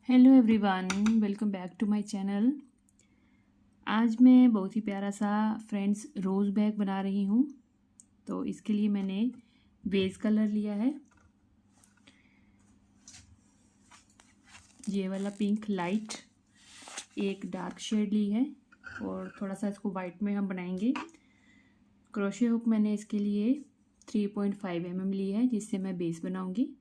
Hello everyone, welcome back to my channel. आज मैं बहुत ही प्यारा सा फ्रेंड्स रोज़ बैग बना रही हूँ। तो इसके लिए मैंने बेस कलर लिया है, ये वाला पिंक लाइट, एक डार्क शेड ली है और थोड़ा सा इसको वाइट में हम बनाएंगे। क्रोशे हुक मैंने इसके लिए 3.5 mm ली है, जिससे मैं बेस बनाऊंगी।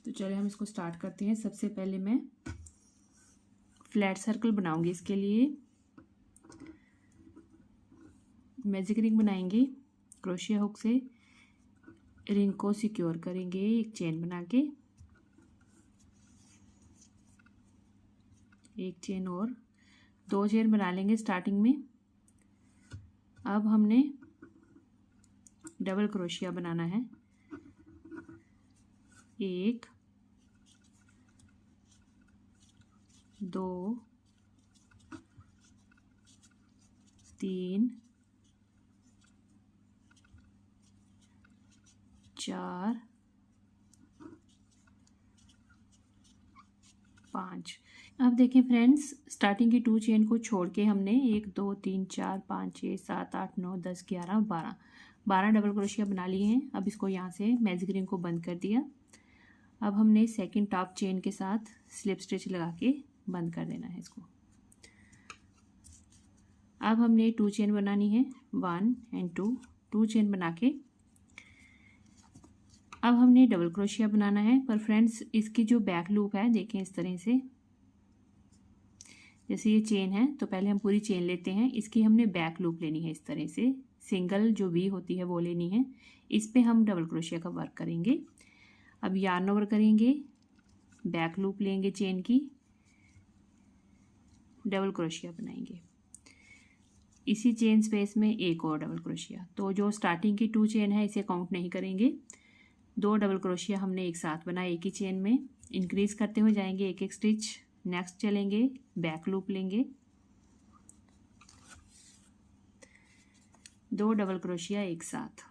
तो चलिए हम इसको स्टार्ट करते हैं। सबसे पहले मैं फ्लैट सर्कल बनाऊंगी। इसके लिए मैजिक रिंग बनाएंगे। क्रोशिया हुक से रिंग को सिक्योर करेंगे एक चेन बना के, एक चेन और 2 चेन बना लेंगे स्टार्टिंग में। अब हमने डबल क्रोशिया बनाना है। 1 2 3 4 5। अब देखिए फ्रेंड्स, स्टार्टिंग की 2 चेन को छोड़ के हमने 1 2 3 4 5 6 7 8 9 10 11 12 डबल क्रोशिया बना लिए हैं। अब इसको यहाँ से मैजिक रिंग को बंद कर दिया। अब हमने सेकंड टॉप चेन के साथ स्लिप स्टिच लगा के बंद कर देना है इसको। अब हमने 2 चेन बनानी है, 1 एंड 2 चेन बना के अब हमने डबल क्रोशिया बनाना है। पर फ्रेंड्स, इसकी जो बैक लूप है देखें इस तरह से, जैसे ये चेन है तो पहले हम पूरी चेन लेते हैं, इसकी हमने बैक लूप लेनी है। इस तरह से सिंगल जो वी होती है वो लेनी है। इस पे हम डबल क्रोशिया का वर्क करेंगे। अब यार्न ओवर करेंगे, बैक लूप लेंगे चेन की, डबल क्रोशिया बनाएंगे। इसी चेन स्पेस में एक और डबल क्रोशिया। तो जो स्टार्टिंग की 2 चेन है इसे काउंट नहीं करेंगे। 2 डबल क्रोशिया हमने एक साथ बनाए एक ही चेन में। इंक्रीज करते हुए जाएंगे एक एक स्टिच। नेक्स्ट चलेंगे, बैक लूप लेंगे, 2 डबल क्रोशिया एक साथ।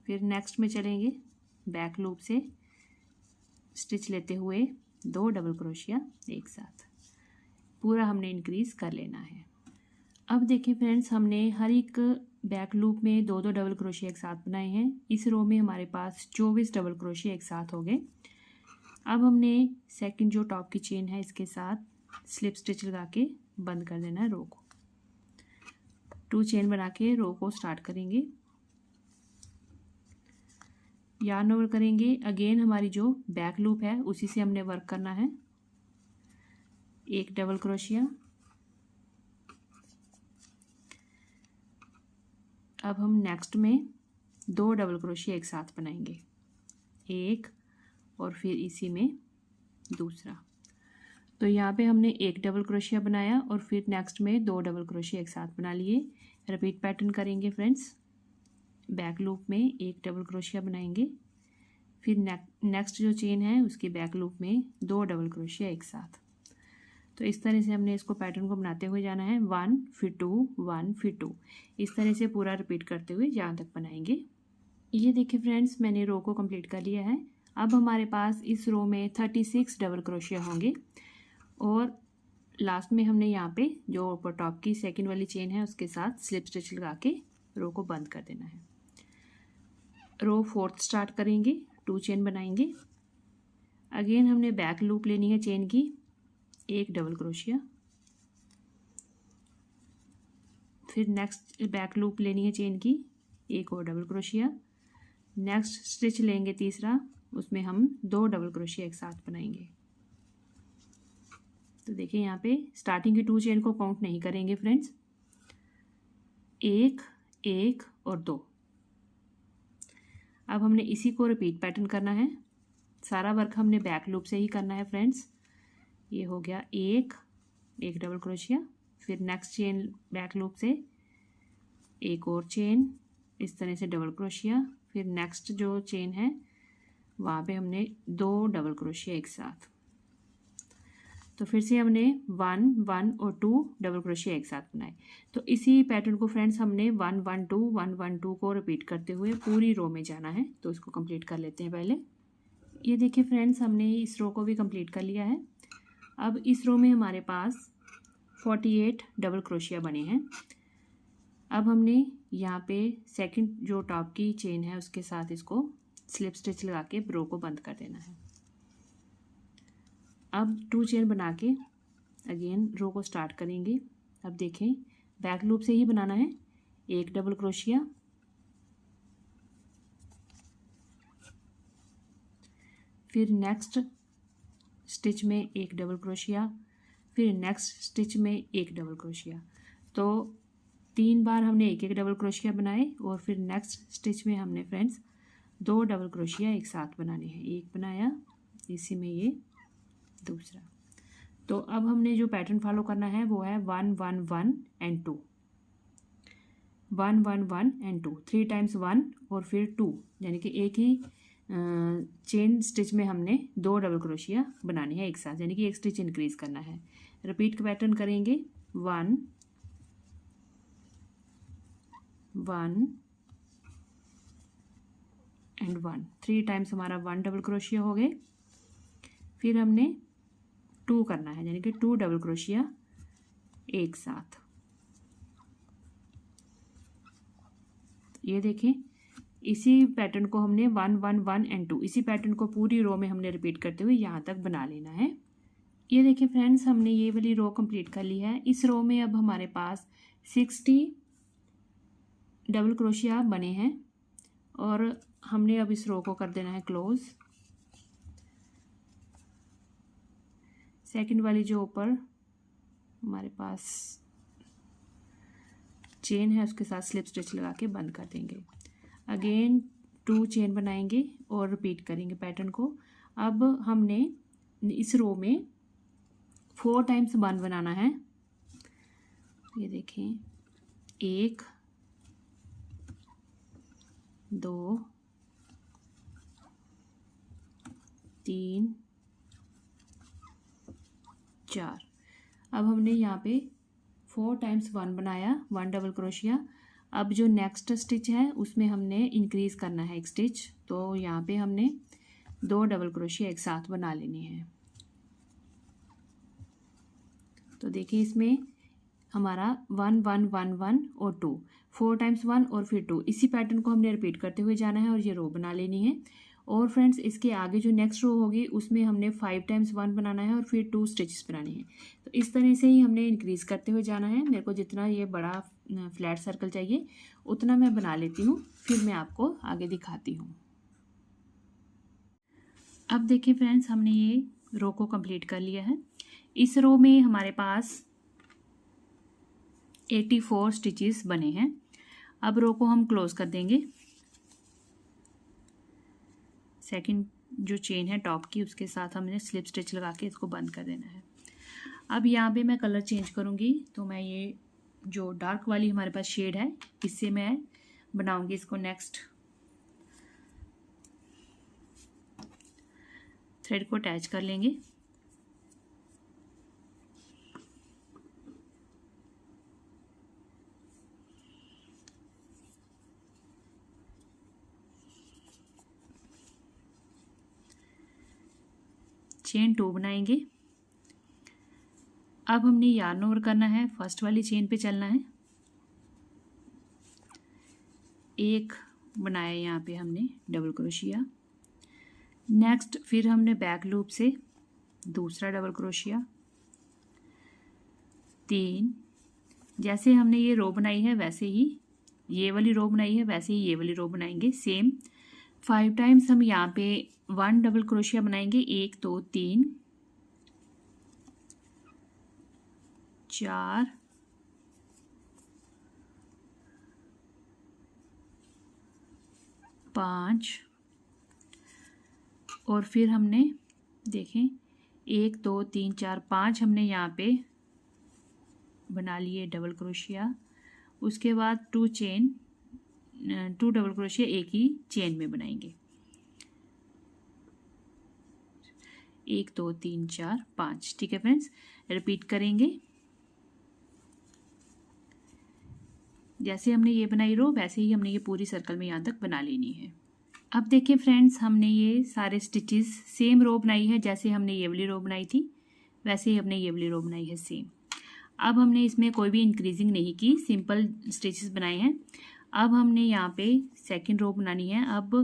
फिर नेक्स्ट में चलेंगे, बैक लूप से स्टिच लेते हुए 2 डबल क्रोशिया एक साथ। पूरा हमने इंक्रीज कर लेना है। अब देखिए फ्रेंड्स, हमने हर एक बैक लूप में 2 डबल क्रोशिया एक साथ बनाए हैं। इस रो में हमारे पास 24 डबल क्रोशिया एक साथ हो गए। अब हमने सेकंड जो टॉप की चेन है इसके साथ स्लिप स्टिच लगा के बंद कर देना है रो को। 2 चेन बना के रो को स्टार्ट करेंगे, यार्न ओवर करेंगे। अगेन हमारी जो बैक लूप है उसी से हमने वर्क करना है। एक डबल क्रोशिया। अब हम नेक्स्ट में 2 डबल क्रोशिया एक साथ बनाएंगे, एक और फिर इसी में दूसरा। तो यहाँ पे हमने एक डबल क्रोशिया बनाया और फिर नेक्स्ट में 2 डबल क्रोशिया एक साथ बना लिए। रिपीट पैटर्न करेंगे फ्रेंड्स। बैक लूप में एक डबल क्रोशिया बनाएंगे, फिर नेक्स्ट जो चेन है उसकी बैक लूप में 2 डबल क्रोशिया एक साथ। तो इस तरह से हमने इसको पैटर्न को बनाते हुए जाना है। 1 फिर 2 1 फिर 2, इस तरह से पूरा रिपीट करते हुए जहाँ तक बनाएंगे। ये देखिए फ्रेंड्स, मैंने रो को कंप्लीट कर लिया है। अब हमारे पास इस रो में 36 डबल क्रोशिया होंगे और लास्ट में हमने यहाँ पे जो ऊपर टॉप की सेकंड वाली चेन है उसके साथ स्लिप स्टिच लगा के रो को बंद कर देना है। रो 4th स्टार्ट करेंगे, 2 चेन बनाएंगे। अगेन हमने बैक लूप लेनी है चेन की, एक डबल क्रोशिया। फिर नेक्स्ट बैक लूप लेनी है चेन की, एक और डबल क्रोशिया। नेक्स्ट स्टिच लेंगे तीसरा, उसमें हम 2 डबल क्रोशिया एक साथ बनाएंगे। तो देखिए यहाँ पे स्टार्टिंग की 2 चेन को काउंट नहीं करेंगे फ्रेंड्स, एक एक और 2। अब हमने इसी को रिपीट पैटर्न करना है। सारा वर्क हमने बैक लूप से ही करना है फ्रेंड्स। ये हो गया एक डबल क्रोशिया, फिर नेक्स्ट चेन बैक लूप से एक और चेन, इस तरह से डबल क्रोशिया। फिर नेक्स्ट जो चेन है वहाँ पे हमने 2 डबल क्रोशिया एक साथ। तो फिर से हमने 1 1 और 2 डबल क्रोशिया एक साथ बनाए। तो इसी पैटर्न को फ्रेंड्स हमने 1 1 2 1 1 2 को रिपीट करते हुए पूरी रो में जाना है। तो इसको कंप्लीट कर लेते हैं पहले। ये देखिए फ्रेंड्स, हमने इस रो को भी कंप्लीट कर लिया है। अब इस रो में हमारे पास 48 डबल क्रोशिया बने हैं। अब हमने यहाँ पे सेकंड जो टॉप की चेन है उसके साथ इसको स्लिप स्टिच लगा के रो को बंद कर देना है। अब 2 चेन बना के अगेन रो को स्टार्ट करेंगे। अब देखें, बैक लूप से ही बनाना है। एक डबल क्रोशिया, फिर नेक्स्ट स्टिच में एक डबल क्रोशिया, फिर नेक्स्ट स्टिच में एक डबल क्रोशिया। तो 3 बार हमने एक एक डबल क्रोशिया बनाए और फिर नेक्स्ट स्टिच में हमने फ्रेंड्स 2 डबल क्रोशिया एक साथ बनाने हैं। एक बनाया, इसी में ये दूसरा। तो अब हमने जो पैटर्न फॉलो करना है वो है 1 1 1 एंड 2, 1 1 1 एंड 2, 3 टाइम्स 1 और फिर 2, यानी कि एक ही चेन स्टिच में हमने 2 डबल क्रोशिया बनानी है एक साथ, यानी कि एक स्टिच इंक्रीज करना है। रिपीट का पैटर्न करेंगे 1 1 एंड 1, 3 टाइम्स हमारा 1 डबल क्रोशिया हो गए। फिर हमने 2 करना है, यानी कि 2 डबल क्रोशिया एक साथ। ये देखें, इसी पैटर्न को हमने 1 1 1 एंड 2, इसी पैटर्न को पूरी रो में हमने रिपीट करते हुए यहाँ तक बना लेना है। ये देखिए फ्रेंड्स, हमने ये वाली रो कंप्लीट कर ली है। इस रो में अब हमारे पास 60 डबल क्रोशिया बने हैं और हमने अब इस रो को कर देना है क्लोज। सेकंड वाली जो ऊपर हमारे पास चेन है उसके साथ स्लिप स्टिच लगा के बंद कर देंगे। अगेन 2 चेन बनाएंगे और रिपीट करेंगे पैटर्न को। अब हमने इस रो में 4 टाइम्स 1 बनाना है। ये देखें, 1 2 3 4। अब हमने यहाँ पे 4 टाइम्स 1 बनाया, 1 डबल क्रोशिया। अब जो नेक्स्ट स्टिच है उसमें हमने इंक्रीज करना है एक स्टिच, तो यहाँ पे हमने 2 डबल क्रोशिया एक साथ बना लेनी है। तो देखिए, इसमें हमारा 1 1 1 1 और 2, 4 टाइम्स 1 और फिर 2, इसी पैटर्न को हमने रिपीट करते हुए जाना है और ये रो बना लेनी है। और फ्रेंड्स, इसके आगे जो नेक्स्ट रो होगी उसमें हमने 5 टाइम्स 1 बनाना है और फिर 2 स्टिचेस बनाने हैं। तो इस तरह से ही हमने इंक्रीज करते हुए जाना है। मेरे को जितना ये बड़ा फ्लैट सर्कल चाहिए उतना मैं बना लेती हूँ, फिर मैं आपको आगे दिखाती हूँ। अब देखिए फ्रेंड्स, हमने ये रो को कंप्लीट कर लिया है। इस रो में हमारे पास 84 स्टिचेस बने हैं। अब रो को हम क्लोज कर देंगे। सेकंड जो चेन है टॉप की उसके साथ हमने स्लिप स्टिच लगा के इसको बंद कर देना है। अब यहाँ पे मैं कलर चेंज करूँगी, तो मैं ये जो डार्क वाली हमारे पास शेड है इससे मैं बनाऊँगी इसको। नेक्स्ट थ्रेड को अटैच कर लेंगे। चेन 2 बनाएंगे। अब हमने यार्न ओवर करना है, फर्स्ट वाली चेन पे चलना है। एक बनाया यहाँ पे हमने डबल क्रोशिया। नेक्स्ट फिर हमने बैक लूप से दूसरा डबल क्रोशिया, 3। जैसे हमने ये रो बनाई है वैसे ही ये वाली रो बनाई है, वैसे ही ये वाली रो बनाएंगे सेम। 5 टाइम्स हम यहाँ पे 1 डबल क्रोशिया बनाएंगे। 1 2 3 4 5 और फिर हमने देखें 1 2 3 4 5 हमने यहाँ पे बना लिए डबल क्रोशिया। उसके बाद 2 डबल क्रोशिया एक ही चेन में बनाएंगे। 1 2 3 4 5। ठीक है फ्रेंड्स, रिपीट करेंगे। जैसे हमने ये बनाई रो, वैसे ही हमने ये पूरी सर्कल में यहाँ तक बना लेनी है। अब देखिए फ्रेंड्स, हमने ये सारे स्टिचेस सेम रो बनाई है, जैसे हमने ये वाली रो बनाई थी वैसे ही हमने ये वाली रो बनाई है सेम। अब हमने इसमें कोई भी इंक्रीजिंग नहीं की, सिंपल स्टिचेस बनाए हैं। अब हमने यहाँ पे सेकंड रो बनानी है। अब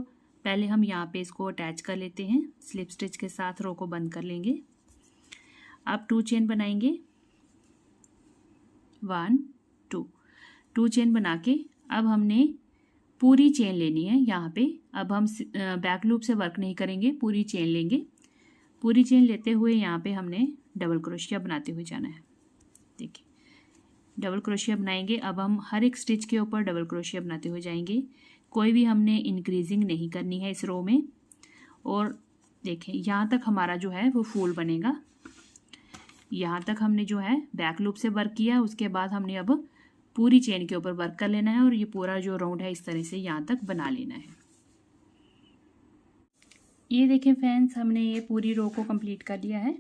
पहले हम यहाँ पे इसको अटैच कर लेते हैं, स्लिप स्टिच के साथ रो को बंद कर लेंगे। अब 2 चेन बनाएंगे, 1 2 चेन बना के अब हमने पूरी चेन लेनी है यहाँ पे। अब हम बैक लूप से वर्क नहीं करेंगे, पूरी चेन लेंगे। पूरी चेन लेते हुए यहाँ पे हमने डबल क्रोशिया बनाते हुए जाना है। देखिए, डबल क्रोशिया बनाएंगे। अब हम हर एक स्टिच के ऊपर डबल क्रोशिया बनाते हुए जाएंगे। कोई भी हमने इंक्रीजिंग नहीं करनी है इस रो में। और देखें, यहाँ तक हमारा जो है वो फूल बनेगा। यहाँ तक हमने जो है बैक लूप से वर्क किया, उसके बाद हमने अब पूरी चेन के ऊपर वर्क कर लेना है और ये पूरा जो राउंड है इस तरह से यहाँ तक बना लेना है। ये देखें फ्रेंड्स, हमने ये पूरी रो को कंप्लीट कर लिया है।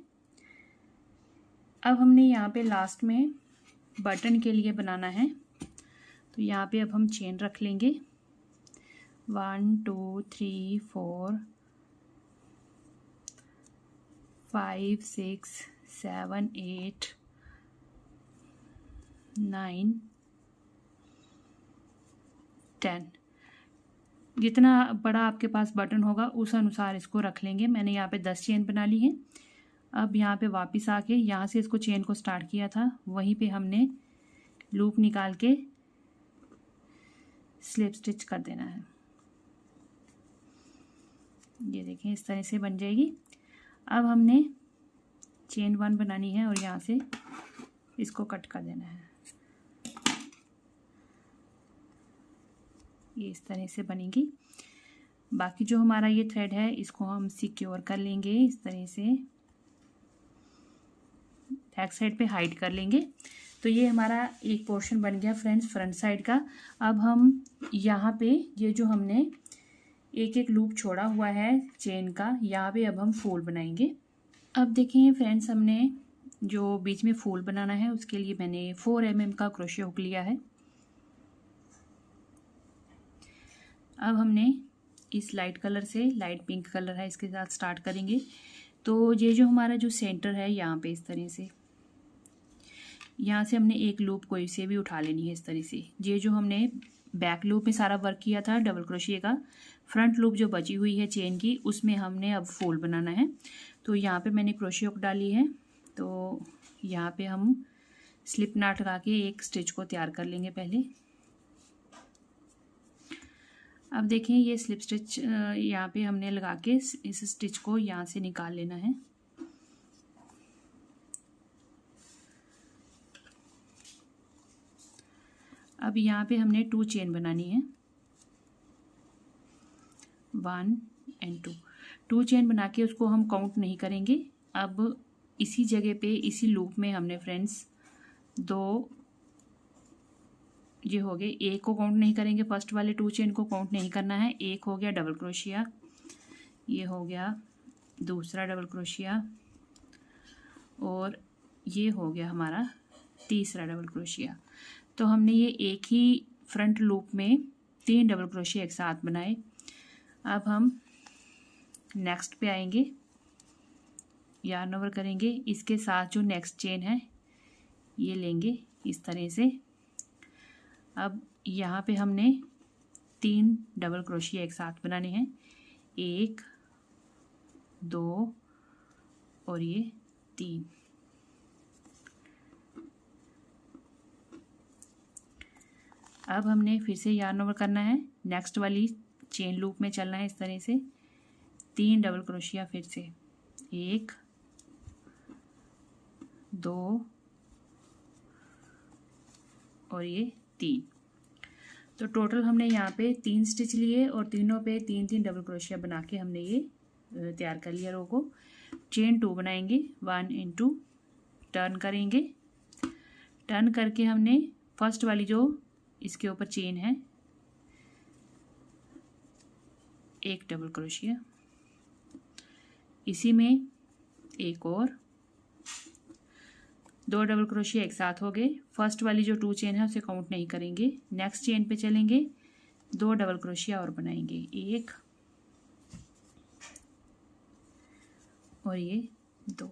अब हमने यहाँ पे लास्ट में बटन के लिए बनाना है, तो यहाँ पे अब हम चेन रख लेंगे 1 2 3 4 5 6 7 8 9 10। जितना बड़ा आपके पास बटन होगा उस अनुसार इसको रख लेंगे। मैंने यहाँ पे 10 चेन बना ली है। अब यहाँ पे वापस आके यहाँ से इसको चेन को स्टार्ट किया था, वहीं पे हमने लूप निकाल के स्लिप स्टिच कर देना है। ये देखें, इस तरह से बन जाएगी। अब हमने चेन 1 बनानी है और यहाँ से इसको कट कर देना है। ये इस तरह से बनेगी। बाकी जो हमारा ये थ्रेड है इसको हम सिक्योर कर लेंगे इस तरह से, बैक साइड पे हाइड कर लेंगे। तो ये हमारा एक पोर्शन बन गया फ्रेंड्स फ्रंट साइड का। अब हम यहाँ पे ये जो हमने एक एक लूप छोड़ा हुआ है चेन का, यहाँ पे अब हम फूल बनाएंगे। अब देखें फ्रेंड्स, हमने जो बीच में फूल बनाना है उसके लिए मैंने 4 mm का क्रोशे हुक लिया है। अब हमने इस लाइट कलर से, लाइट पिंक कलर है, इसके साथ स्टार्ट करेंगे। तो ये जो हमारा जो सेंटर है यहाँ पे इस तरह से, यहाँ से हमने एक लूप कोई से भी उठा लेनी है इस तरह से। ये जो हमने बैक लूप में सारा वर्क किया था डबल क्रोशिया का, फ्रंट लूप जो बची हुई है चेन की उसमें हमने अब फूल बनाना है। तो यहाँ पे मैंने क्रोशिया हुक डाली है, तो यहाँ पे हम स्लिप नॉट लगा के एक स्टिच को तैयार कर लेंगे पहले। अब देखें, ये स्लिप स्टिच यहाँ पे हमने लगा के इस स्टिच को यहाँ से निकाल लेना है। अब यहाँ पे हमने 2 चेन बनानी है, 1 और 2 चेन बना के उसको हम काउंट नहीं करेंगे। अब इसी जगह पे, इसी लूप में हमने फ्रेंड्स 2 ये हो गए, एक को काउंट नहीं करेंगे, फर्स्ट वाले 2 चेन को काउंट नहीं करना है। एक हो गया डबल क्रोशिया, ये हो गया दूसरा डबल क्रोशिया, और ये हो गया हमारा तीसरा डबल क्रोशिया। तो हमने ये एक ही फ्रंट लूप में 3 डबल क्रोशिया एक साथ बनाए। अब हम नेक्स्ट पे आएंगे, यार्न ओवर करेंगे, इसके साथ जो नेक्स्ट चेन है ये लेंगे इस तरह से। अब यहाँ पे हमने 3 डबल क्रोशिया एक साथ बनाने हैं, 1 2 और ये 3। अब हमने फिर से यार्न ओवर करना है, नेक्स्ट वाली चेन लूप में चलना है इस तरह से। 3 डबल क्रोशिया फिर से, 1 2 और ये 3। तो टोटल हमने यहाँ पे 3 स्टिच लिए और तीनों पे 3-3 डबल क्रोशिया बना के हमने ये तैयार कर लिया रो को। चेन 2 बनाएंगे, 1 और 2, टर्न करेंगे। टर्न करके हमने फर्स्ट वाली जो इसके ऊपर चेन है, 1 डबल क्रोशिया, इसी में एक और, 2 डबल क्रोशिया एक साथ हो गए। फर्स्ट वाली जो 2 चेन है उसे काउंट नहीं करेंगे, नेक्स्ट चेन पे चलेंगे, 2 डबल क्रोशिया और बनाएंगे, एक और ये 2।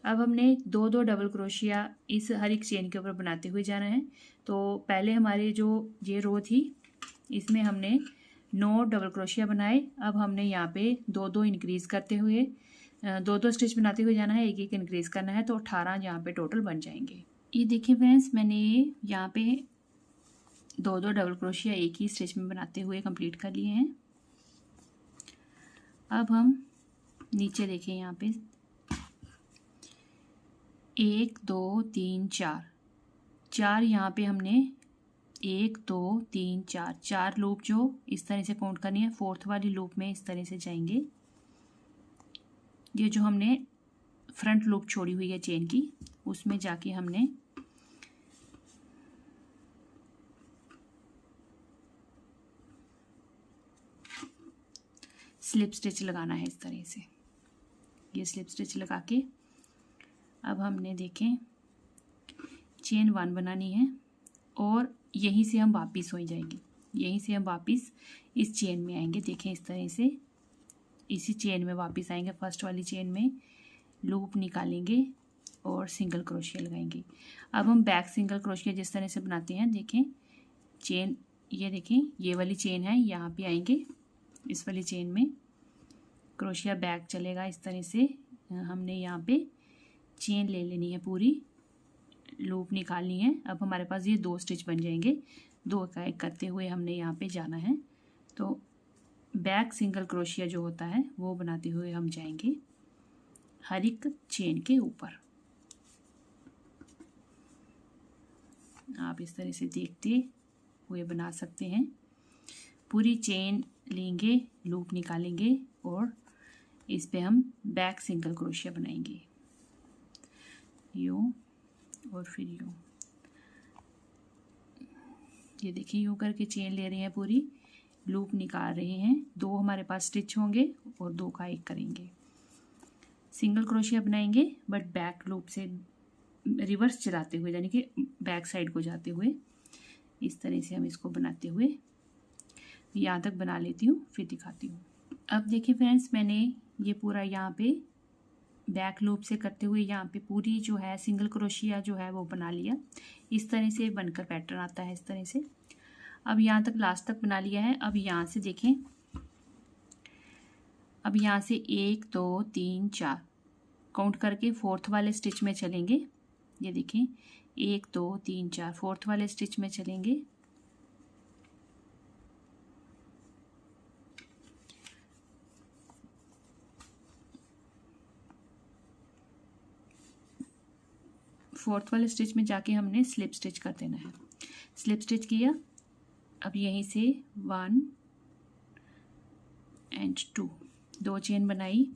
अब हमने 2 डबल क्रोशिया इस हर एक चेन के ऊपर बनाते हुए जाना है। तो पहले हमारे जो ये रो थी इसमें हमने 9 डबल क्रोशिया बनाए। अब हमने यहाँ पे 2 इंक्रीज़ करते हुए 2 स्टिच बनाते हुए जाना है, एक एक इंक्रीज़ करना है, तो 18 यहाँ पे टोटल बन जाएंगे। ये देखिए फ्रेंड्स, मैंने यहाँ पे 2 डबल क्रोशिया एक ही स्टिच में बनाते हुए कंप्लीट कर लिए हैं। अब हम नीचे देखें, यहाँ पे 1 2 3 4 यहाँ पे हमने 1 2 3 4 लूप जो इस तरह से काउंट करनी है। फोर्थ वाली लूप में इस तरह से जाएंगे, ये जो हमने फ्रंट लूप छोड़ी हुई है चेन की उसमें जाके हमने स्लिप स्टिच लगाना है इस तरह से। ये स्लिप स्टिच लगा के अब हमने देखें चेन 1 बनानी है और यहीं से हम वापस हो जाएंगे, यहीं से हम वापस इस चेन में आएंगे। देखें इस तरह से इसी चेन में वापस आएंगे, फर्स्ट वाली चेन में लूप निकालेंगे और सिंगल क्रोशिया लगाएंगे। अब हम बैक सिंगल क्रोशिया जिस तरह से बनाते हैं, देखें चेन, ये देखें ये वाली चेन है, यहाँ पे आएंगे, इस वाली चेन में क्रोशिया बैक चलेगा। इस तरह से हमने यहाँ पे चेन ले लेनी है, पूरी लूप निकालनी है। अब हमारे पास ये 2 स्टिच बन जाएंगे, 2 का एक करते हुए हमने यहाँ पे जाना है। तो बैक सिंगल क्रोशिया जो होता है वो बनाते हुए हम जाएंगे हर एक चेन के ऊपर। आप इस तरह से देखते हुए बना सकते हैं। पूरी चेन लेंगे, लूप निकालेंगे और इस पे हम बैक सिंगल क्रोशिया बनाएंगे, यूँ और फिर यूँ। ये देखिए यूँ करके चेन ले रहे हैं, पूरी लूप निकाल रहे हैं। 2 हमारे पास स्टिच होंगे और 2 का एक करेंगे, सिंगल क्रोशिया बनाएंगे बट बैक लूप से रिवर्स चलाते हुए, यानी कि बैक साइड को जाते हुए। इस तरह से हम इसको बनाते हुए यहाँ तक बना लेती हूँ, फिर दिखाती हूँ। अब देखिए फ्रेंड्स, मैंने ये पूरा यहाँ पे बैक लूप से करते हुए यहाँ पे पूरी जो है सिंगल क्रोशिया जो है वो बना लिया। इस तरह से बनकर पैटर्न आता है, इस तरह से। अब यहाँ तक लास्ट तक बना लिया है। अब यहाँ से देखें, अब यहाँ से 1 2 3 4 काउंट करके फोर्थ वाले स्टिच में चलेंगे। ये देखें 1 2 3 4 फोर्थ वाले स्टिच में चलेंगे। फोर्थ वाले स्टिच में जाके हमने स्लिप स्टिच कर देना है। स्लिप स्टिच किया, अब यहीं से 1 एंड 2 चेन बनाई।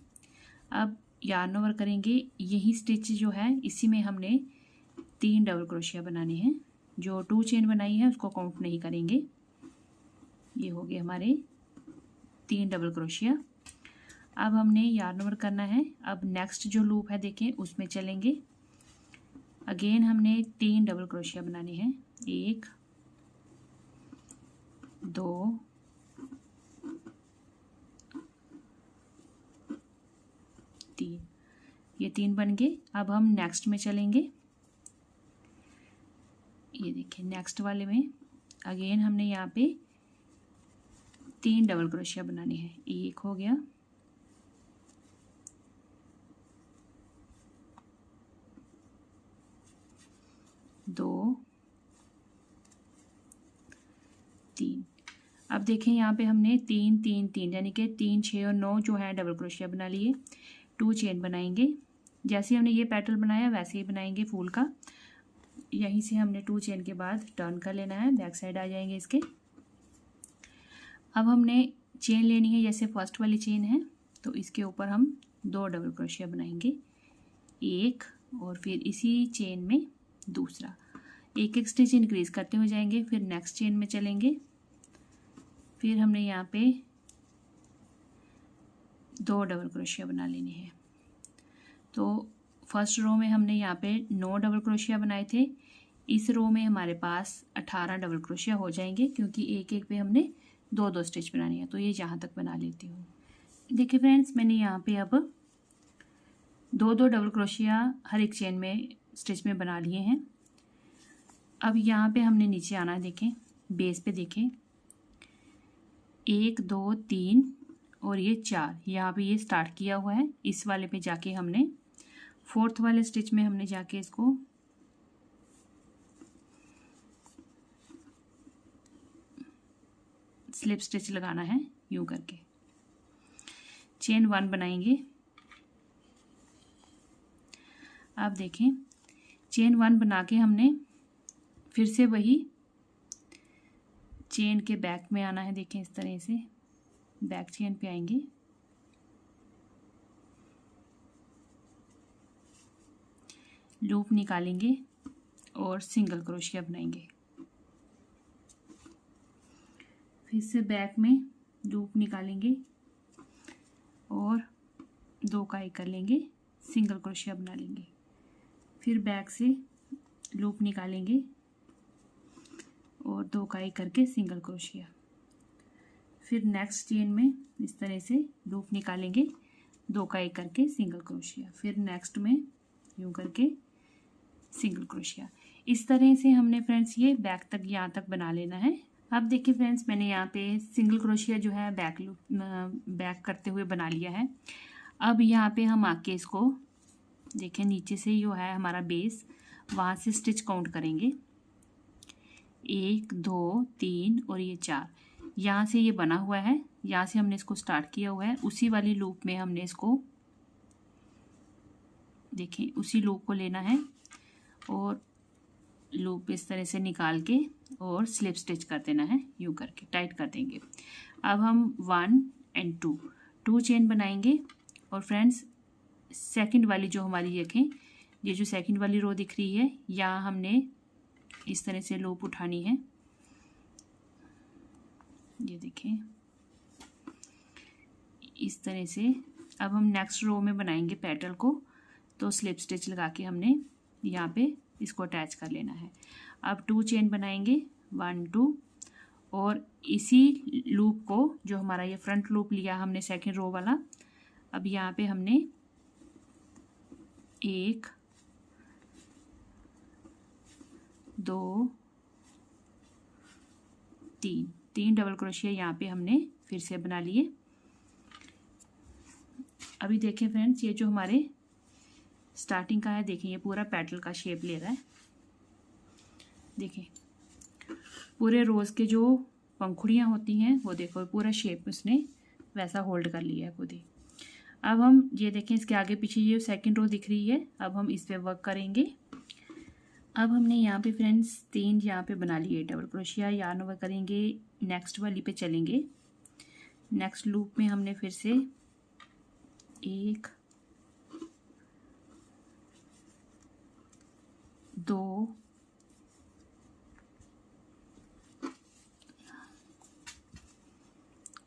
अब यार्न ओवर करेंगे, यही स्टिच जो है इसी में हमने 3 डबल क्रोशिया बनाने हैं। जो 2 चेन बनाई है उसको काउंट नहीं करेंगे। ये हो गए हमारे 3 डबल क्रोशिया। अब हमने यार्न ओवर करना है। अब नेक्स्ट जो लूप है देखें उसमें चलेंगे। अगेन हमने 3 डबल क्रोशिया बनाने हैं, 1 2 3, ये 3 बन गए। अब हम नेक्स्ट में चलेंगे। ये देखिए नेक्स्ट वाले में अगेन हमने यहाँ पे 3 डबल क्रोशिया बनाने हैं, 1 हो गया, 2 3। अब देखें यहाँ पे हमने 3 3 3 यानी कि 3 6 और 9 जो है डबल क्रोशिया बना लिए। 2 चेन बनाएंगे, जैसे हमने ये पैटर्न बनाया वैसे ही बनाएंगे फूल का। यहीं से हमने 2 चेन के बाद टर्न कर लेना है, बैक साइड आ जाएंगे इसके। अब हमने चेन लेनी है, जैसे फर्स्ट वाली चेन है तो इसके ऊपर हम 2 डबल क्रोशिया बनाएंगे, 1 और फिर इसी चेन में दूसरा। एक एक स्टिच इंक्रीज करते हुए जाएंगे, फिर नेक्स्ट चेन में चलेंगे। फिर हमने यहाँ पे 2 डबल क्रोशिया बना लेने हैं। तो फर्स्ट रो में हमने यहाँ पे 9 डबल क्रोशिया बनाए थे। इस रो में हमारे पास 18 डबल क्रोशिया हो जाएंगे, क्योंकि एक एक पे हमने 2-2 स्टिच बनानी है। तो ये यहाँ तक बना लेती हूँ। देखिए फ्रेंड्स, मैंने यहाँ पे अब 2-2 डबल क्रोशिया हर एक चेन में स्टिच में बना लिए हैं। अब यहाँ पे हमने नीचे आना है। देखें बेस पे, देखें 1 2 3 और ये 4, यहाँ पे ये स्टार्ट किया हुआ है। इस वाले पे जाके हमने 4th वाले स्टिच में हमने जाके इसको स्लिप स्टिच लगाना है। यूं करके चेन 1 बनाएंगे। अब देखें चेन 1 बना के हमने फिर से वही चेन के बैक में आना है। देखें इस तरह से बैक चेन पे आएंगे, लूप निकालेंगे और सिंगल क्रोशिया बनाएंगे। फिर से बैक में लूप निकालेंगे और 2 का एक कर लेंगे, सिंगल क्रोशिया बना लेंगे। फिर बैक से लूप निकालेंगे और 2 का एक करके सिंगल क्रोशिया। फिर नेक्स्ट चेन में इस तरह से लूप निकालेंगे, 2 का एक करके सिंगल क्रोशिया। फिर नेक्स्ट में यूं करके सिंगल क्रोशिया। इस तरह से हमने फ्रेंड्स ये बैक तक यहाँ तक बना लेना है। अब देखिए फ्रेंड्स, मैंने यहाँ पे सिंगल क्रोशिया जो है बैक करते हुए बना लिया है। अब यहाँ पे हम आके इसको देखें, नीचे से जो है हमारा बेस, वहाँ से स्टिच काउंट करेंगे 1 2 3 और ये 4। यहाँ से ये बना हुआ है, यहाँ से हमने इसको स्टार्ट किया हुआ है। उसी वाली लूप में हमने इसको देखें, उसी लूप को लेना है और लूप इस तरह से निकाल के और स्लिप स्टिच कर देना है। यूं करके टाइट कर देंगे। अब हम 1 और 2 चेन बनाएंगे। और फ्रेंड्स, सेकंड वाली जो हमारी देखें, ये जो सेकंड वाली रो दिख रही है, यहाँ हमने इस तरह से लूप उठानी है। ये देखें इस तरह से। अब हम नेक्स्ट रो में बनाएंगे पेटल को, तो स्लिप स्टिच लगा के हमने यहाँ पे इसको अटैच कर लेना है। अब 2 चेन बनाएंगे 1 2 और इसी लूप को, जो हमारा ये फ्रंट लूप लिया हमने सेकंड रो वाला, अब यहाँ पे हमने 1 2 3 डबल क्रोशिया यहाँ पे हमने फिर से बना लिए। अभी देखें फ्रेंड्स, ये जो हमारे स्टार्टिंग का है, देखें ये पूरा पेटल का शेप ले रहा है। देखें पूरे रोज़ के जो पंखुड़ियाँ होती हैं वो देखो पूरा शेप उसने वैसा होल्ड कर लिया है खुद ही। अब हम ये देखें, इसके आगे पीछे ये सेकंड रो दिख रही है। अब हम इस पे वर्क करेंगे। अब हमने यहाँ पे फ्रेंड्स 3 यहाँ पे बना लिए डबल क्रोशिया। yarn ओवर करेंगे, नेक्स्ट वाली पे चलेंगे। नेक्स्ट लूप में हमने फिर से 1 2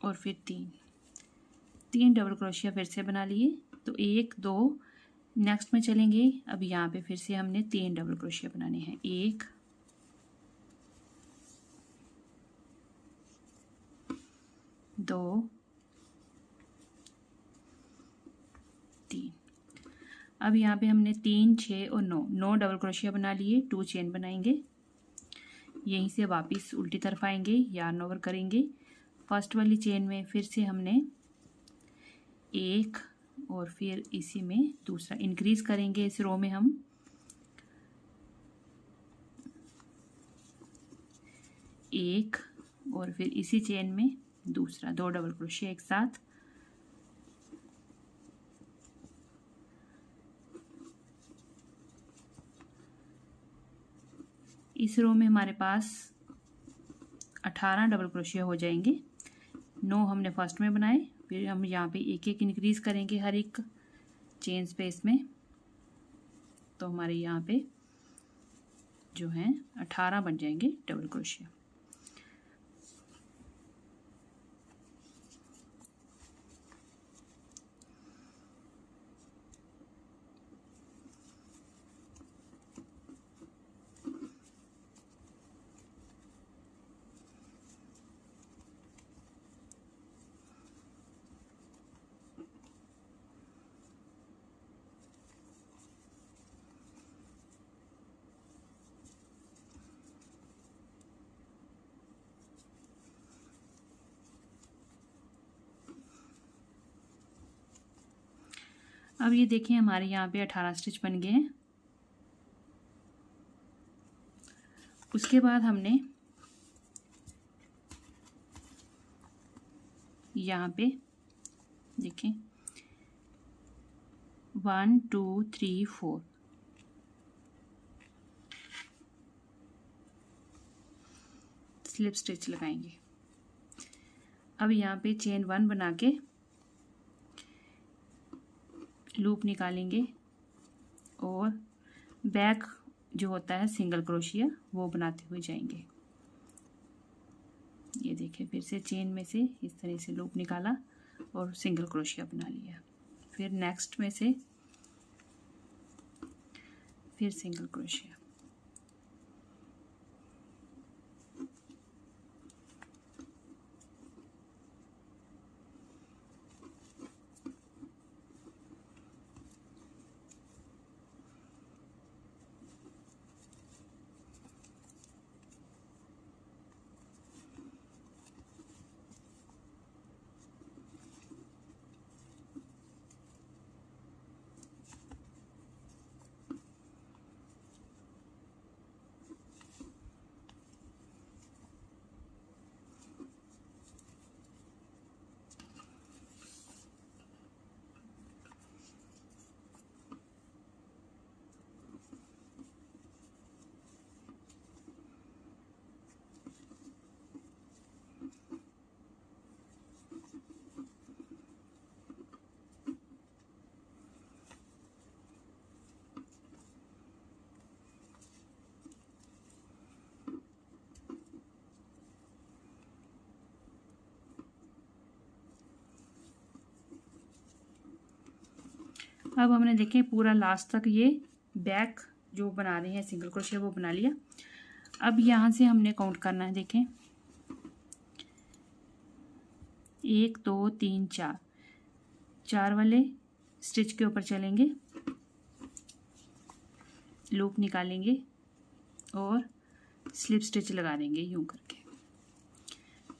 और फिर 3 डबल क्रोशिया फिर से बना लिए। तो 1 2 नेक्स्ट में चलेंगे। अब यहाँ पे फिर से हमने 3 डबल क्रोशिया बनाने हैं। 1 2 3। अब यहाँ पे हमने 3 6 और 9 डबल क्रोशिया बना लिए। 2 चेन बनाएंगे, यहीं से वापस उल्टी तरफ आएंगे, yarn ओवर करेंगे। फर्स्ट वाली चेन में फिर से हमने 1 और फिर इसी में दूसरा इंक्रीज करेंगे। इस रो में हम 1 और फिर इसी चेन में दूसरा 2 डबल क्रोशिया एक साथ। इस रो में हमारे पास 18 डबल क्रोशिया हो जाएंगे। 9 हमने फर्स्ट में बनाए, फिर हम यहाँ पे एक एक इंक्रीज करेंगे हर एक चेन स्पेस में। तो हमारे यहाँ पे जो है 18 बन जाएंगे डबल क्रोशिया। अब ये देखिए हमारे यहाँ पे 18 स्टिच बन गए हैं। उसके बाद हमने यहाँ पे देखें 1 2 3 4 स्लिप स्टिच लगाएंगे। अब यहाँ पे चेन 1 बना के लूप निकालेंगे और बैक जो होता है सिंगल क्रोशिया वो बनाते हुए जाएंगे। ये देखिए फिर से चेन में से इस तरह से लूप निकाला और सिंगल क्रोशिया बना लिया। फिर नेक्स्ट में से फिर सिंगल क्रोशिया। अब हमने देखें पूरा लास्ट तक ये बैक जो बना रहे हैं सिंगल क्रोशिया वो बना लिया। अब यहाँ से हमने काउंट करना है। देखें 1 2 3 4 4 वाले स्टिच के ऊपर चलेंगे, लूप निकालेंगे और स्लिप स्टिच लगा देंगे यूं करके।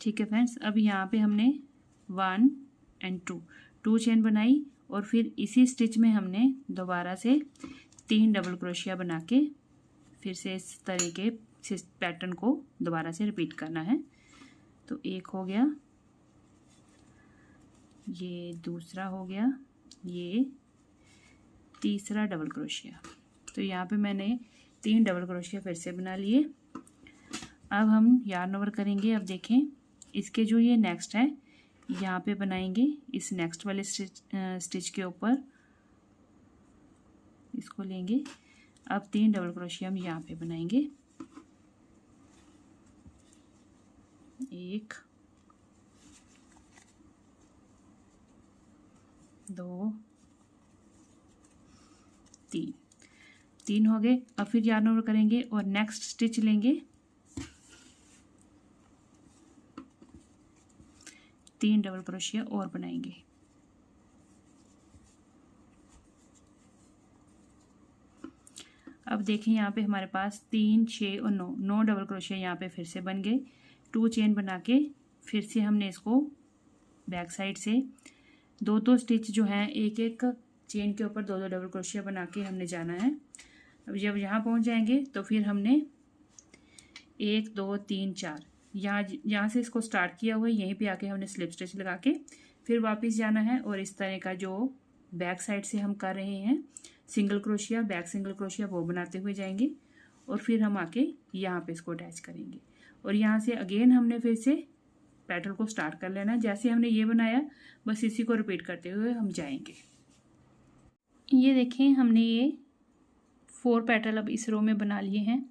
ठीक है फ्रेंड्स, अब यहाँ पे हमने 1 एंड 2 चेन बनाई और फिर इसी स्टिच में हमने दोबारा से 3 डबल क्रोशिया बना के फिर से इस तरह के पैटर्न को दोबारा से रिपीट करना है। तो एक हो गया, ये दूसरा हो गया, ये तीसरा डबल क्रोशिया। तो यहाँ पे मैंने 3 डबल क्रोशिया फिर से बना लिए। अब हम यार्न ओवर करेंगे। अब देखें इसके जो ये नेक्स्ट है यहाँ पे बनाएंगे, इस नेक्स्ट वाले स्टिच के ऊपर इसको लेंगे। अब 3 डबल क्रोशिया हम यहाँ पे बनाएंगे, 1 2 3 हो गए। अब फिर यार्न ओवर करेंगे और नेक्स्ट स्टिच लेंगे, 3 डबल क्रोशिया और बनाएंगे। अब देखें यहाँ पे हमारे पास 3 6 और 9 डबल क्रोशिया यहाँ पे फिर से बन गए। 2 चेन बना के फिर से हमने इसको बैक साइड से 2 स्टिच जो हैं एक एक चेन के ऊपर 2 डबल क्रोशिया बना के हमने जाना है। अब जब यहाँ पहुँच जाएंगे तो फिर हमने 1 2 3 4 यहाँ से इसको स्टार्ट किया हुआ है, यहीं पे आके हमने स्लिप स्टिच लगा के फिर वापस जाना है और इस तरह का जो बैक साइड से हम कर रहे हैं single crochet, back single crochet वो बनाते हुए जाएंगे और फिर हम आके यहाँ पे इसको अटैच करेंगे और यहाँ से अगेन हमने फिर से पैटर्न को स्टार्ट कर लेना। जैसे हमने ये बनाया बस इसी को रिपीट करते हुए हम जाएंगे। ये देखें हमने ये 4 पेटल अब इस रो में बना लिए हैं।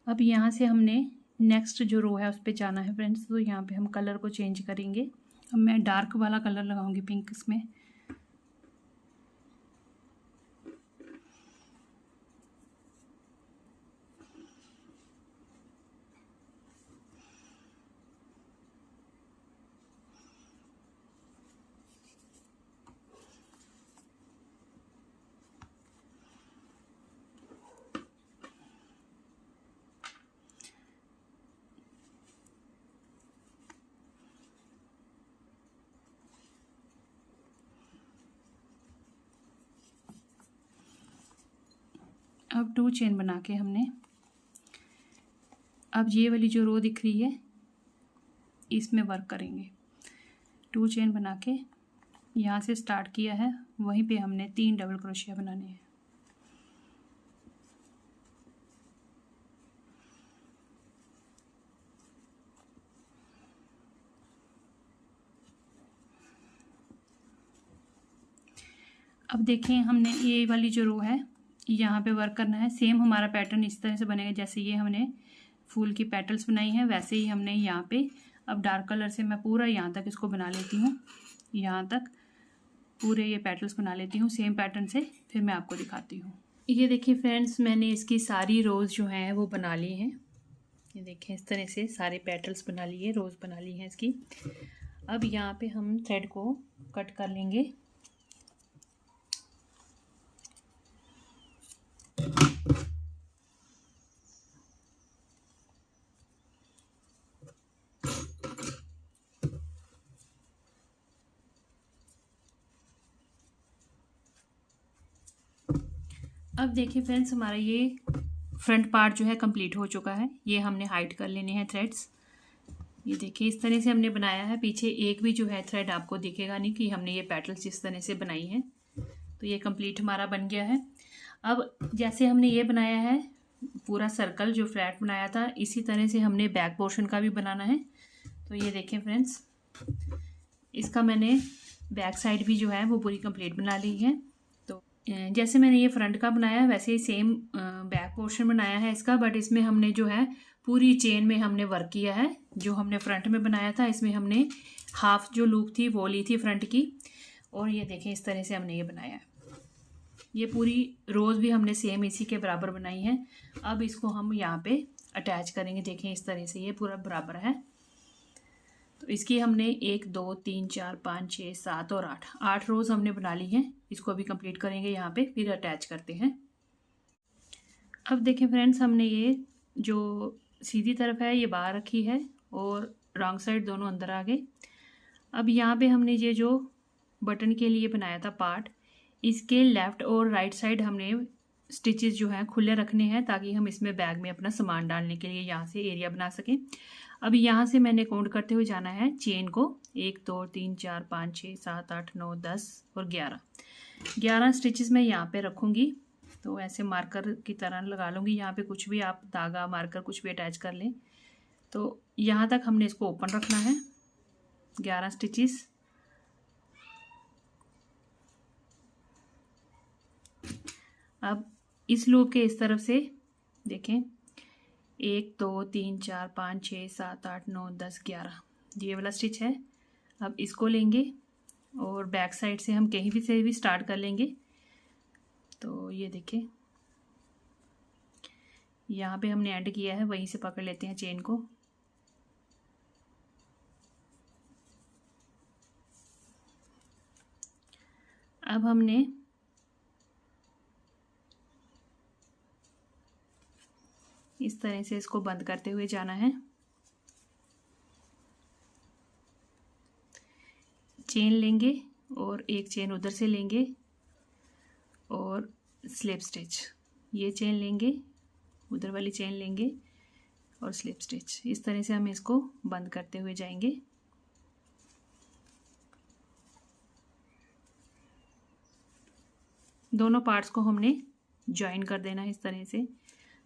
अब यहाँ से हमने नेक्स्ट जो रो है उस पर जाना है फ्रेंड्स। तो यहाँ पे हम कलर को चेंज करेंगे। अब मैं डार्क वाला कलर लगाऊंगी, पिंक इसमें। अब 2 चेन बना के हमने, अब ये वाली जो रो दिख रही है इसमें वर्क करेंगे। 2 चेन बना के यहाँ से स्टार्ट किया है, वहीं पे हमने 3 डबल क्रोशिया बनाने हैं। अब देखें, हमने ये वाली जो रो है यहाँ पे वर्क करना है। सेम हमारा पैटर्न इस तरह से बनेगा, जैसे ये हमने फूल की पेटल्स बनाई हैं वैसे ही हमने यहाँ पे, अब डार्क कलर से मैं पूरा यहाँ तक इसको बना लेती हूँ, यहाँ तक पूरे ये पेटल्स बना लेती हूँ सेम पैटर्न से, फिर मैं आपको दिखाती हूँ। ये देखिए फ्रेंड्स, मैंने इसकी सारी रोज़ जो हैं वो बना ली हैं। ये देखें, इस तरह से सारे पेटल्स बना लिए, रोज़ बना ली हैं इसकी। अब यहाँ पे हम थ्रेड को कट कर लेंगे। अब देखिए फ्रेंड्स, हमारा ये फ्रंट पार्ट जो है कंप्लीट हो चुका है। ये हमने हाइड कर लेने हैं थ्रेड्स। ये देखिए, इस तरह से हमने बनाया है। पीछे एक भी जो है थ्रेड आपको दिखेगा नहीं कि हमने ये पेटल्स इस तरह से बनाई हैं। तो ये कंप्लीट हमारा बन गया है। अब जैसे हमने ये बनाया है पूरा सर्कल जो फ्लैट बनाया था, इसी तरह से हमने बैक पोर्शन का भी बनाना है। तो ये देखें फ्रेंड्स, इसका मैंने बैक साइड भी जो है वो पूरी कंप्लीट बना ली है। तो जैसे मैंने ये फ्रंट का बनाया वैसे ही सेम बैक पोर्शन बनाया है इसका, बट इसमें हमने जो है पूरी चेन में हमने वर्क किया है। जो हमने फ्रंट में बनाया था इसमें हमने हाफ जो लूप थी वो ली थी फ्रंट की, और ये देखें इस तरह से हमने ये बनाया है। ये पूरी रोज़ भी हमने सेम इसी के बराबर बनाई है। अब इसको हम यहाँ पे अटैच करेंगे। देखें इस तरह से ये पूरा बराबर है। तो इसकी हमने 1 2 3 4 5 6 7 और 8 रोज़ हमने बना ली हैं। इसको अभी कंप्लीट करेंगे यहाँ पे, फिर अटैच करते हैं। अब देखें फ्रेंड्स, हमने ये जो सीधी तरफ है ये बाहर रखी है और रॉन्ग साइड दोनों अंदर आ गए। अब यहाँ पे हमने ये जो बटन के लिए बनाया था पार्ट, इसके लेफ़्ट और राइट साइड हमने स्टिचेस जो हैं खुले रखने हैं, ताकि हम इसमें बैग में अपना सामान डालने के लिए यहाँ से एरिया बना सकें। अब यहाँ से मैंने काउंट करते हुए जाना है चेन को, 1 2 3 4 5 6 7 8 9 10 और 11 स्टिचेस मैं यहाँ पे रखूँगी। तो ऐसे मार्कर की तरह लगा लूँगी। यहाँ पे कुछ भी आप धागा मार्कर कुछ भी अटैच कर लें। तो यहाँ तक हमने इसको ओपन रखना है, 11 स्टिचेस। अब इस लूप के इस तरफ से देखें, 1 2 3 4 5 6 7 8 9 10 11 ये वाला स्टिच है। अब इसको लेंगे और बैक साइड से हम कहीं भी से भी स्टार्ट कर लेंगे। तो ये देखें, यहाँ पे हमने एंड किया है, वहीं से पकड़ लेते हैं चेन को। अब हमने इस तरह से इसको बंद करते हुए जाना है। चेन लेंगे और एक चेन उधर से लेंगे और स्लिप स्टिच, ये चेन लेंगे, उधर वाली चेन लेंगे और स्लिप स्टिच। इस तरह से हम इसको बंद करते हुए जाएंगे। दोनों पार्ट्स को हमने ज्वाइन कर देना है इस तरह से।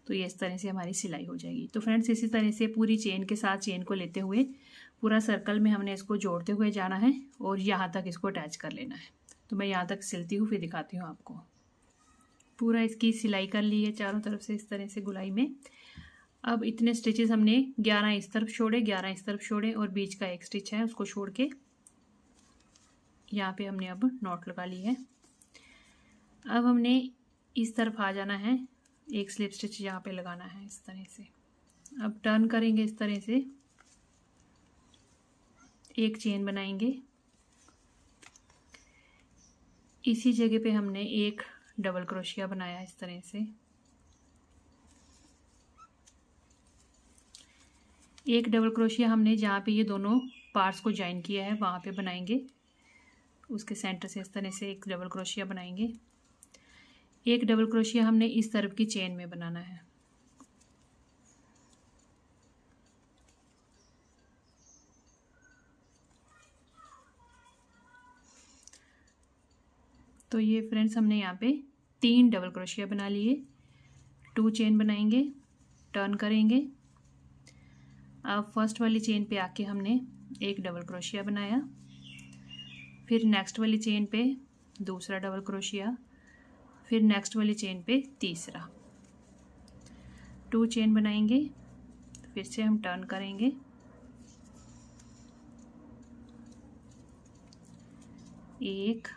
तो ये इस तरह से हमारी सिलाई हो जाएगी। तो फ्रेंड्स, इसी तरह से पूरी चेन के साथ चेन को लेते हुए पूरा सर्कल में हमने इसको जोड़ते हुए जाना है और यहाँ तक इसको अटैच कर लेना है। तो मैं यहाँ तक सिलती हूँ, फिर दिखाती हूँ आपको। पूरा इसकी सिलाई कर ली है चारों तरफ से इस तरह से गुलाई में। अब इतने स्टिचेस हमने 11 इस तरफ छोड़े, 11 इस तरफ छोड़े और बीच का एक स्टिच है उसको छोड़ के यहाँ पे हमने अब नॉट लगा ली है। अब हमने इस तरफ आ जाना है, एक स्लिप स्टिच यहाँ पे लगाना है इस तरह से। अब टर्न करेंगे इस तरह से, एक चेन बनाएंगे, इसी जगह पे हमने एक डबल क्रोशिया बनाया इस तरह से। एक डबल क्रोशिया हमने जहाँ पे ये दोनों पार्ट्स को ज्वाइन किया है वहाँ पे बनाएंगे, उसके सेंटर से इस तरह से एक डबल क्रोशिया बनाएंगे। एक डबल क्रोशिया हमने इस तरफ की चेन में बनाना है। तो ये फ्रेंड्स हमने यहाँ पे 3 डबल क्रोशिया बना लिए। 2 चेन बनाएंगे, टर्न करेंगे। अब फर्स्ट वाली चेन पे आके हमने एक डबल क्रोशिया बनाया, फिर नेक्स्ट वाली चेन पे दूसरा डबल क्रोशिया, फिर नेक्स्ट वाली चेन पे तीसरा। 2 चेन बनाएंगे, फिर से हम टर्न करेंगे, एक,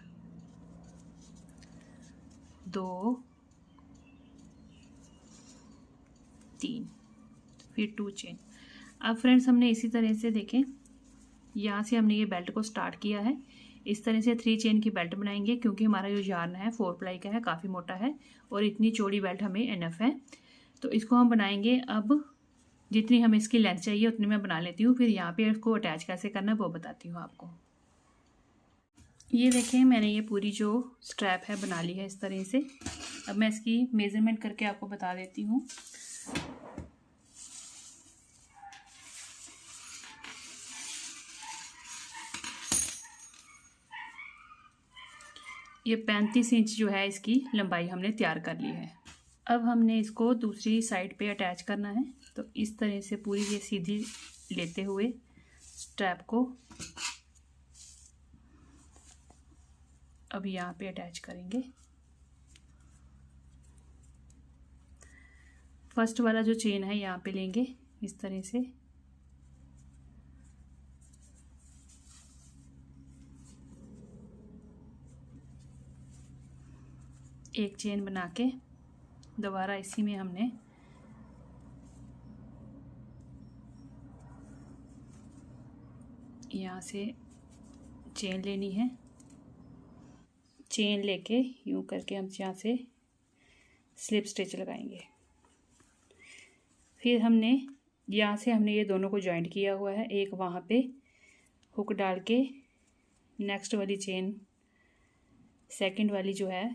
2, 3, फिर 2 चेन। अब फ्रेंड्स हमने इसी तरह से देखें, यहाँ से हमने ये बेल्ट को स्टार्ट किया है। इस तरह से 3 चेन की बेल्ट बनाएंगे, क्योंकि हमारा जो यार्न है 4 प्लाई का है, काफ़ी मोटा है और इतनी चौड़ी बेल्ट हमें एनफ है। तो इसको हम बनाएंगे। अब जितनी हमें इसकी लेंथ चाहिए उतनी मैं बना लेती हूँ, फिर यहाँ पे इसको अटैच कैसे करना है वो बताती हूँ आपको। ये देखें, मैंने ये पूरी जो स्ट्रैप है बना ली है इस तरह से। अब मैं इसकी मेज़रमेंट करके आपको बता देती हूँ। ये 35 इंच जो है इसकी लंबाई हमने तैयार कर ली है। अब हमने इसको दूसरी साइड पे अटैच करना है। तो इस तरह से पूरी ये सीधी लेते हुए स्ट्रैप को अब यहाँ पे अटैच करेंगे। फर्स्ट वाला जो चेन है यहाँ पे लेंगे इस तरह से, एक चेन बना के दोबारा इसी में हमने यहाँ से चेन लेनी है। चेन लेके यूँ करके हम यहाँ से स्लिप स्टिच लगाएंगे। फिर हमने यहाँ से हमने ये दोनों को जॉइंट किया हुआ है, एक वहाँ पे हुक डाल के नेक्स्ट वाली चेन सेकंड वाली जो है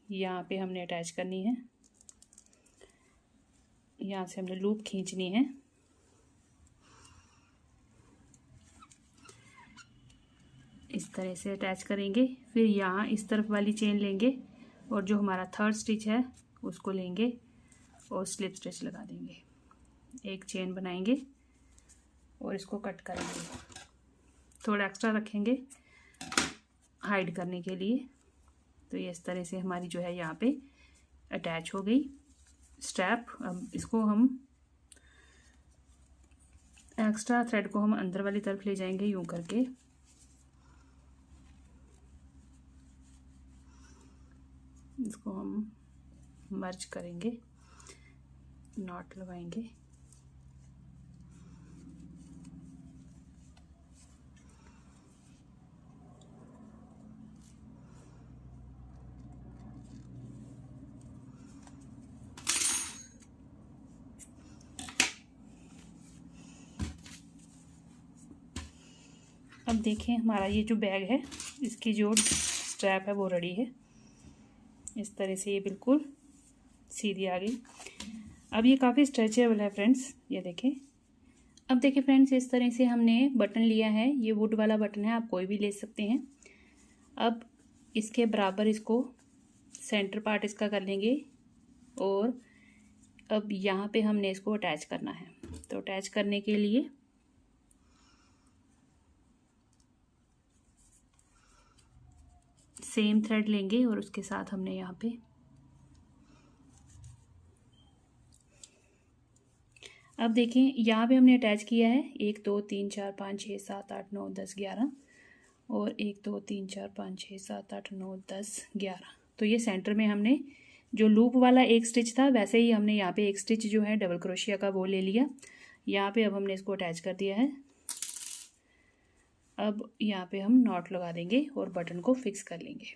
यहाँ पे हमने अटैच करनी है। यहाँ से हमने लूप खींचनी है। इस तरह से अटैच करेंगे। फिर यहाँ इस तरफ वाली चेन लेंगे और जो हमारा थर्ड स्टिच है उसको लेंगे और स्लिप स्टिच लगा देंगे। एक चेन बनाएंगे और इसको कट करेंगे। थोड़ा एक्स्ट्रा रखेंगे हाइड करने के लिए। तो ये इस तरह से हमारी जो है यहाँ पे अटैच हो गई स्ट्रैप। अब इसको हम एक्स्ट्रा थ्रेड को हम अंदर वाली तरफ ले जाएंगे यूं करके। इसको हम मर्ज करेंगे, नॉट लगाएंगे। अब देखें हमारा ये जो बैग है इसकी जो स्ट्रैप है वो रेडी है। इस तरह से ये बिल्कुल सीधी आ गई। अब ये काफ़ी स्ट्रेचेबल है फ्रेंड्स, ये देखें। अब देखिए फ्रेंड्स, इस तरह से हमने बटन लिया है। ये वुड वाला बटन है, आप कोई भी ले सकते हैं। अब इसके बराबर इसको सेंटर पार्ट इसका कर लेंगे और अब यहाँ पे हमने इसको अटैच करना है। तो अटैच करने के लिए सेम थ्रेड लेंगे और उसके साथ हमने यहाँ पे अब देखें यहाँ पे हमने अटैच किया है 1 2 3 4 5 6 7 8 9 10 11 और 1 2 3 4 5 6 7 8 9 10 11। तो ये सेंटर में हमने जो लूप वाला एक स्टिच था वैसे ही हमने यहाँ पे एक स्टिच जो है डबल क्रोशिया का वो ले लिया। यहाँ पे अब हमने इसको अटैच कर दिया है। अब यहाँ पे हम नॉट लगा देंगे और बटन को फिक्स कर लेंगे।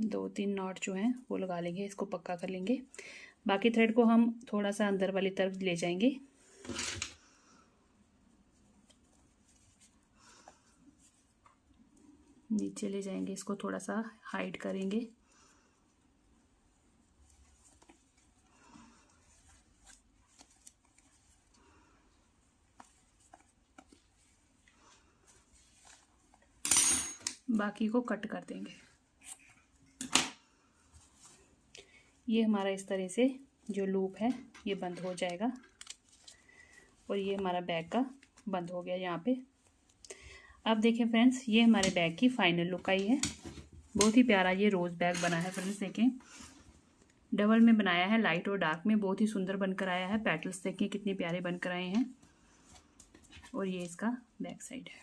2-3 नॉट जो हैं वो लगा लेंगे, इसको पक्का कर लेंगे। बाकी थ्रेड को हम थोड़ा सा अंदर वाली तरफ ले जाएंगे। नीचे ले जाएंगे, इसको थोड़ा सा हाइड करेंगे। बाकी को कट कर देंगे। ये हमारा इस तरह से जो लूप है ये बंद हो जाएगा और ये हमारा बैग का बंद हो गया यहाँ पे। अब देखें फ्रेंड्स, ये हमारे बैग की फाइनल लुक आई है। बहुत ही प्यारा ये रोज़ बैग बना है फ्रेंड्स। देखें, डबल में बनाया है, लाइट और डार्क में, बहुत ही सुंदर बनकर आया है। पेटल्स देखें कितने प्यारे बनकर आए हैं। और ये इसका बैक साइड है।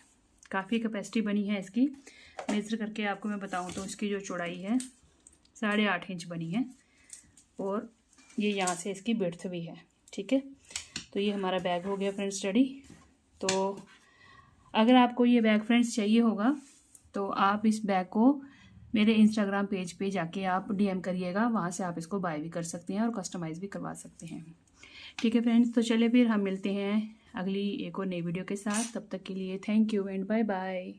काफ़ी कैपेसिटी बनी है इसकी। मेज़र करके आपको मैं बताऊं तो इसकी जो चौड़ाई है 8.5 इंच बनी है और ये यहाँ से इसकी विड्थ भी है। ठीक है, तो ये हमारा बैग हो गया फ्रेंड्स रेडी। तो अगर आपको ये बैग फ्रेंड्स चाहिए होगा तो आप इस बैग को मेरे इंस्टाग्राम पेज पे जाके आप डीएम करिएगा, वहाँ से आप इसको बाय भी कर सकते हैं और कस्टमाइज़ भी करवा सकते हैं। ठीक है फ्रेंड्स, तो चलिए फिर हम मिलते हैं अगली एक और नई वीडियो के साथ। तब तक के लिए thank you and bye bye.